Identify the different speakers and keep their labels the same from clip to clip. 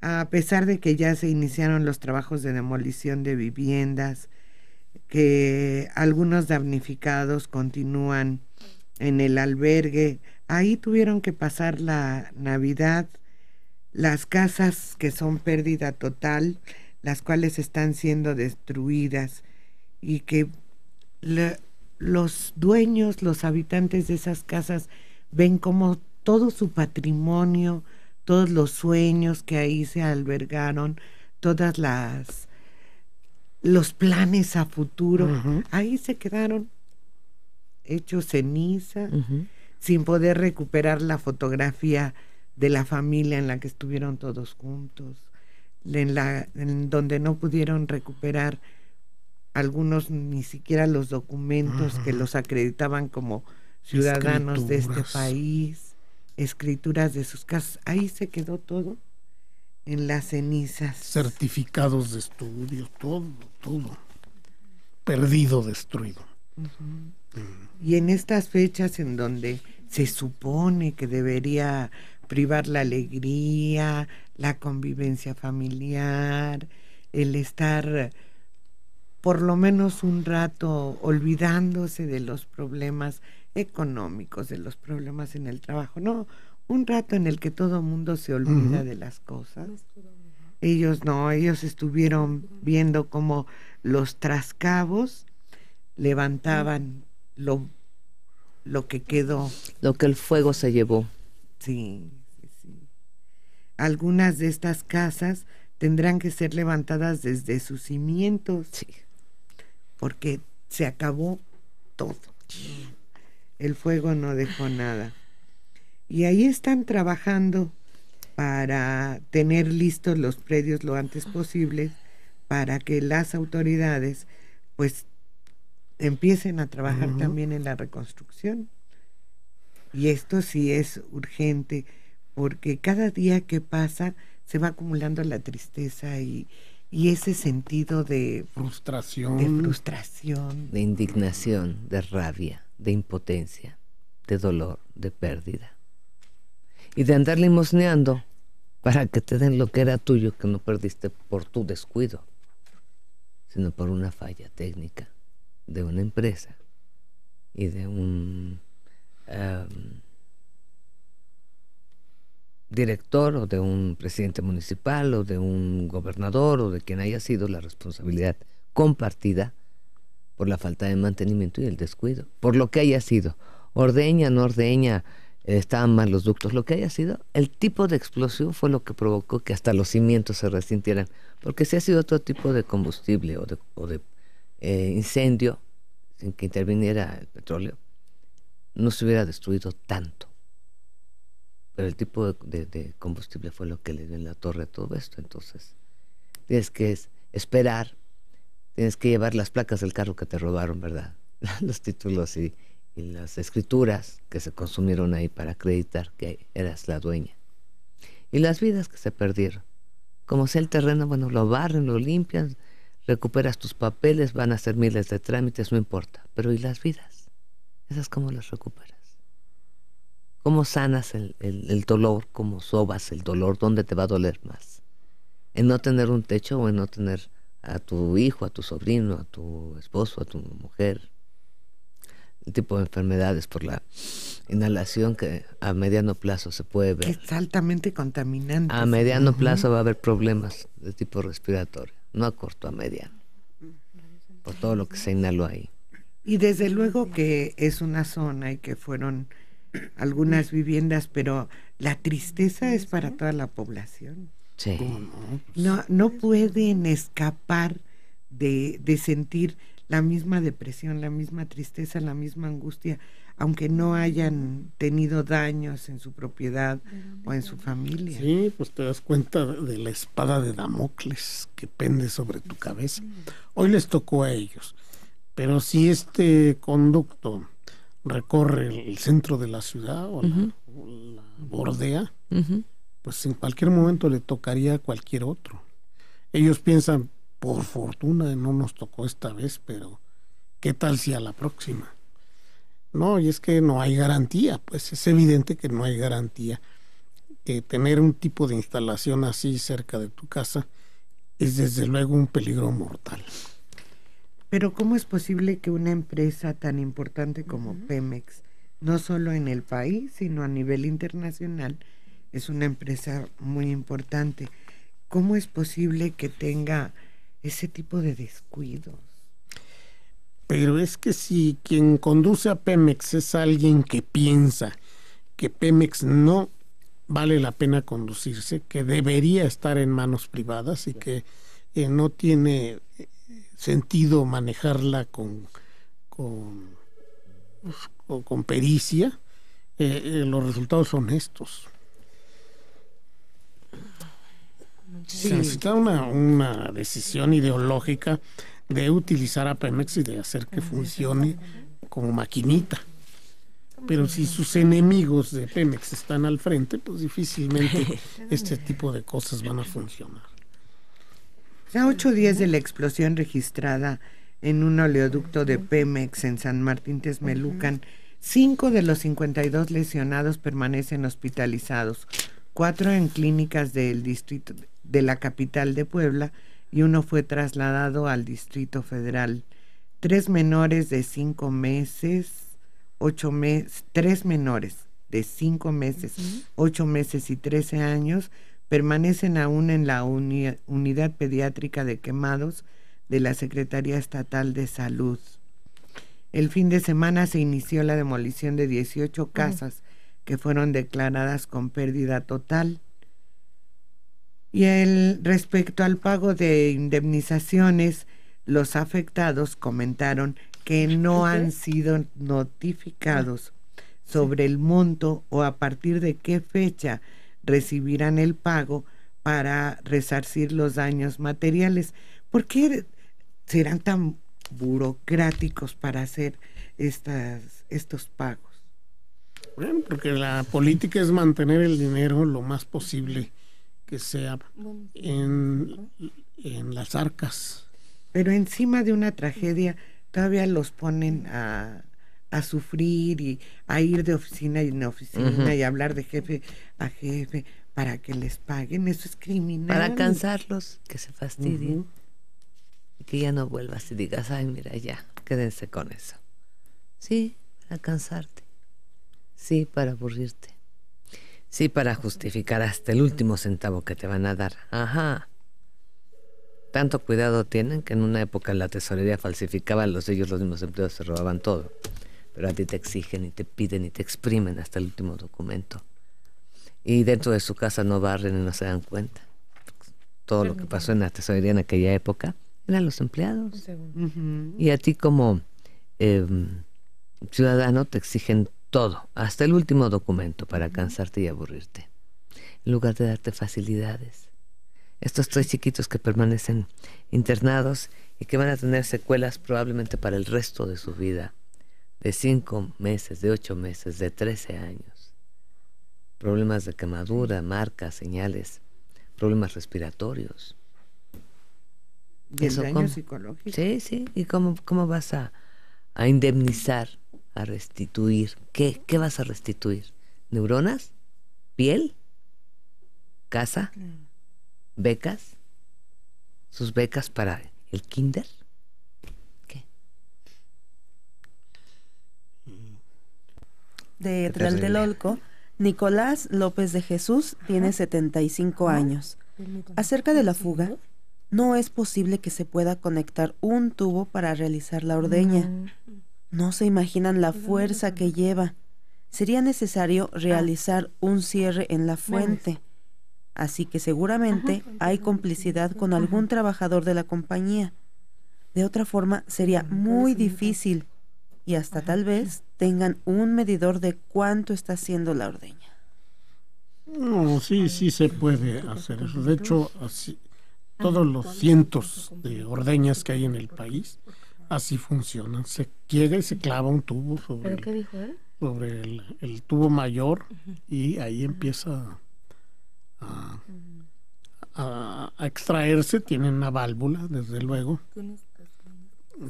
Speaker 1: a pesar de que ya se iniciaron los trabajos de demolición de viviendas, que algunos damnificados continúan en el albergue, ahí tuvieron que pasar la Navidad. Las casas que son pérdida total, las cuales están siendo destruidas y que los dueños, los habitantes de esas casas ven como todo su patrimonio, todos los sueños que ahí se albergaron, todas los planes a futuro, ahí se quedaron hechos ceniza, sin poder recuperar la fotografía de la familia en la que estuvieron todos juntos, en donde no pudieron recuperar algunos ni siquiera los documentos que los acreditaban como ciudadanos de este país, escrituras de sus casas. Ahí se quedó todo en las cenizas.
Speaker 2: Certificados de estudio, todo perdido, destruido.
Speaker 1: Y en estas fechas en donde se supone que debería privar la alegría, la convivencia familiar, el estar por lo menos un rato olvidándose de los problemas económicos, de los problemas en el trabajo, no, un rato en el que todo mundo se olvida de las cosas. Ellos no, ellos estuvieron viendo cómo los trascabos levantaban lo que quedó.
Speaker 3: Lo que el fuego se llevó.
Speaker 1: Sí. Algunas de estas casas tendrán que ser levantadas desde sus cimientos, porque se acabó todo. El fuego no dejó nada. Y ahí están trabajando para tener listos los predios lo antes posible, para que las autoridades pues empiecen a trabajar también en la reconstrucción. Y esto sí es urgente, porque cada día que pasa se va acumulando la tristeza y ese sentido de
Speaker 2: frustración,
Speaker 3: de indignación, de rabia, de impotencia, de dolor, de pérdida. Y de andar limosneando para que te den lo que era tuyo, que no perdiste por tu descuido, sino por una falla técnica de una empresa y de un director o de un presidente municipal o de un gobernador o de quien haya sido, la responsabilidad compartida por la falta de mantenimiento y el descuido, por lo que haya sido, ordeña, no ordeña, estaban mal los ductos, lo que haya sido, el tipo de explosión fue lo que provocó que hasta los cimientos se resintieran, porque si ha sido otro tipo de combustible o de incendio, sin que interviniera el petróleo, no se hubiera destruido tanto. Pero el tipo de combustible fue lo que le dio en la torre a todo esto. Entonces tienes que esperar, tienes que llevar las placas del carro que te robaron, ¿verdad? Los títulos y las escrituras que se consumieron ahí para acreditar que eras la dueña. Y las vidas que se perdieron. Como sea el terreno, bueno, lo barren, lo limpian, recuperas tus papeles, van a hacer miles de trámites, no importa. Pero ¿y las vidas? ¿Esas cómo las recuperas? ¿Cómo sanas el dolor? ¿Cómo sobas el dolor? ¿Dónde te va a doler más? ¿En no tener un techo o en no tener a tu hijo, a tu sobrino, a tu esposo, a tu mujer? El tipo de enfermedades por la inhalación que a mediano plazo se puede ver.
Speaker 1: Es altamente contaminante.
Speaker 3: A mediano plazo va a haber problemas de tipo respiratorio, no a corto, a mediano, por todo lo que se inhaló ahí.
Speaker 1: Y desde luego que es una zona y que fueron algunas viviendas, pero la tristeza es para toda la población.
Speaker 3: Sí.
Speaker 1: No pueden escapar de sentir la misma depresión, la misma tristeza, la misma angustia, aunque no hayan tenido daños en su propiedad o en su familia.
Speaker 2: Sí, pues te das cuenta de la espada de Damocles que pende sobre tu cabeza. Hoy les tocó a ellos, pero si este conducto recorre el centro de la ciudad o la bordea, pues en cualquier momento le tocaría a cualquier otro. Ellos piensan, por fortuna no nos tocó esta vez, pero ¿qué tal si a la próxima? No, y es que no hay garantía, pues es evidente que no hay garantía. tener un tipo de instalación así cerca de tu casa es desde luego un peligro mortal.
Speaker 1: Pero ¿cómo es posible que una empresa tan importante como Pemex, no solo en el país, sino a nivel internacional, es una empresa muy importante, cómo es posible que tenga ese tipo de descuidos?
Speaker 2: Pero es que si quien conduce a Pemex es alguien que piensa que Pemex no vale la pena conducirse, que debería estar en manos privadas y que no tiene sentido manejarla con pericia, los resultados son estos.
Speaker 1: Sí.
Speaker 2: Se necesita una decisión ideológica de utilizar a Pemex y de hacer que funcione como maquinita. Pero si sus enemigos de Pemex están al frente, pues difícilmente este tipo de cosas van a funcionar.
Speaker 1: A 8 días de la explosión registrada en un oleoducto de Pemex en San Martín Texmelucan, 5 de los 52 lesionados permanecen hospitalizados, 4 en clínicas del distrito de la capital de Puebla y 1 fue trasladado al Distrito Federal. 3 menores de 5 meses, 3 menores de 5 meses, 8 meses y 13 años permanecen aún en la unidad pediátrica de quemados de la Secretaría Estatal de Salud. El fin de semana se inició la demolición de 18 casas que fueron declaradas con pérdida total. Y respecto al pago de indemnizaciones, los afectados comentaron que no han sido notificados sobre el monto o a partir de qué fecha recibirán el pago para resarcir los daños materiales. ¿Por qué serán tan burocráticos para hacer estos pagos?
Speaker 2: Bueno, porque la política es mantener el dinero lo más posible que sea en las arcas.
Speaker 1: Pero encima de una tragedia todavía los ponen a sufrir y a ir de oficina en oficina y hablar de jefe a jefe para que les paguen. Eso es criminal.
Speaker 3: Para cansarlos, que se fastidien y que ya no vuelvas y digas, ay, mira, ya, quédense con eso. Sí, para cansarte. Sí, para aburrirte. Sí, para justificar hasta el último centavo que te van a dar. Ajá. Tanto cuidado tienen que en una época la tesorería falsificaba los mismos empleados se robaban todo. Pero a ti te exigen y te piden y te exprimen hasta el último documento. Y dentro de su casa no barren y no se dan cuenta. Todo lo que pasó en la tesorería en aquella época eran los empleados. Y a ti como ciudadano te exigen todo, hasta el último documento para cansarte y aburrirte. En lugar de darte facilidades. Estos 3 chiquitos que permanecen internados y que van a tener secuelas probablemente para el resto de su vida. De 5 meses, de 8 meses, de 13 años. Problemas de quemadura, marcas, señales, problemas respiratorios.
Speaker 1: ¿Y el daño psicológico?
Speaker 3: Sí, sí. ¿Y cómo vas a indemnizar, a restituir? ¿Qué vas a restituir? ¿Neuronas? ¿Piel? ¿Casa? ¿Becas? ¿Sus becas para el kinder?
Speaker 4: De Tlatelolco, Nicolás López de Jesús tiene 75 años. Acerca de la fuga, no es posible que se pueda conectar un tubo para realizar la ordeña. No se imaginan la fuerza que lleva. Sería necesario realizar un cierre en la fuente. Así que seguramente hay complicidad con algún trabajador de la compañía. De otra forma, sería muy difícil y hasta tal vez tengan un medidor de cuánto está haciendo la ordeña.
Speaker 2: No, sí se puede hacer eso. De hecho, así, todos los cientos de ordeñas que hay en el país, así funcionan. Se llega y se clava un tubo sobre,
Speaker 5: ¿Pero qué dijo él?
Speaker 2: Sobre el tubo mayor y ahí empieza a extraerse. Tienen una válvula, desde luego.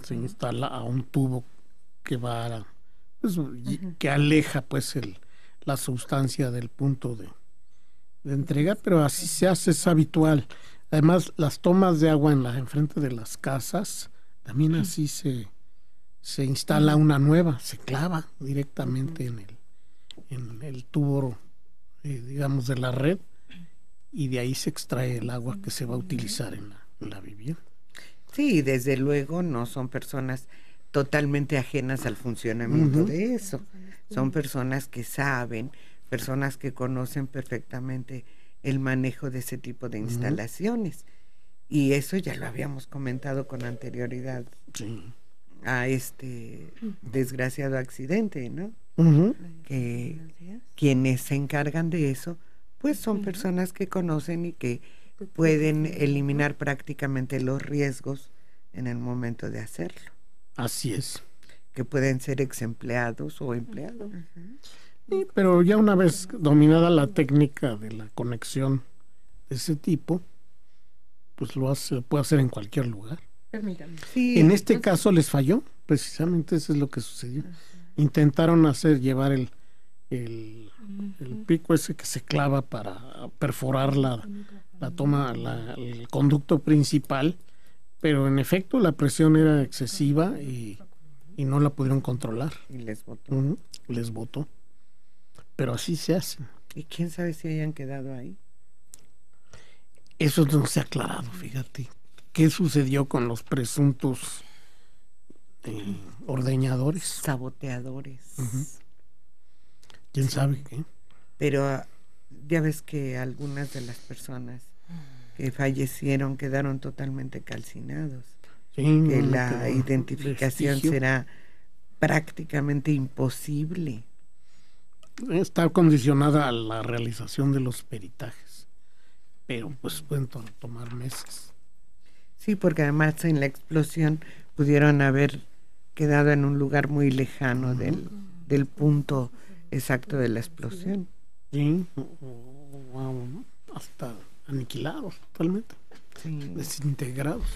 Speaker 2: Se instala a un tubo que va que aleja pues la sustancia del punto de entrega, pero así se hace, es habitual. Además, las tomas de agua enfrente de las casas, también así se instala una nueva, se clava directamente en el tubo, digamos, de la red, y de ahí se extrae el agua que se va a utilizar en la vivienda.
Speaker 1: Sí, desde luego no son personas totalmente ajenas al funcionamiento de eso. Son personas que saben, personas que conocen perfectamente el manejo de ese tipo de instalaciones. Y eso ya lo habíamos comentado con anterioridad a este desgraciado accidente, ¿no? Que quienes se encargan de eso, pues son personas que conocen y que pueden eliminar prácticamente los riesgos en el momento de hacerlo.
Speaker 2: Así es.
Speaker 1: Que pueden ser ex empleados o empleados.
Speaker 2: Sí, pero ya una vez dominada la técnica de la conexión de ese tipo, pues puede hacer en cualquier lugar.
Speaker 5: Permítame.
Speaker 1: Sí,
Speaker 2: en este caso les falló, precisamente eso es lo que sucedió. Intentaron llevar el pico ese que se clava para perforar la toma, el conducto principal, pero en efecto la presión era excesiva y no la pudieron controlar.
Speaker 1: Y les botó.
Speaker 2: Les botó. Pero así se hace.
Speaker 1: ¿Y quién sabe si hayan quedado ahí?
Speaker 2: Eso no se ha aclarado, fíjate. ¿Qué sucedió con los presuntos ordeñadores?
Speaker 1: Saboteadores.
Speaker 2: ¿Quién sabe qué?
Speaker 1: Pero ya ves que algunas de las personas que fallecieron quedaron totalmente calcinados.
Speaker 2: Sí,
Speaker 1: que la identificación será prácticamente imposible.
Speaker 2: Está condicionada a la realización de los peritajes, pero pues pueden tomar meses.
Speaker 1: Sí, porque además en la explosión pudieron haber quedado en un lugar muy lejano del punto exacto de la explosión.
Speaker 2: Sí, hasta aniquilados totalmente, desintegrados.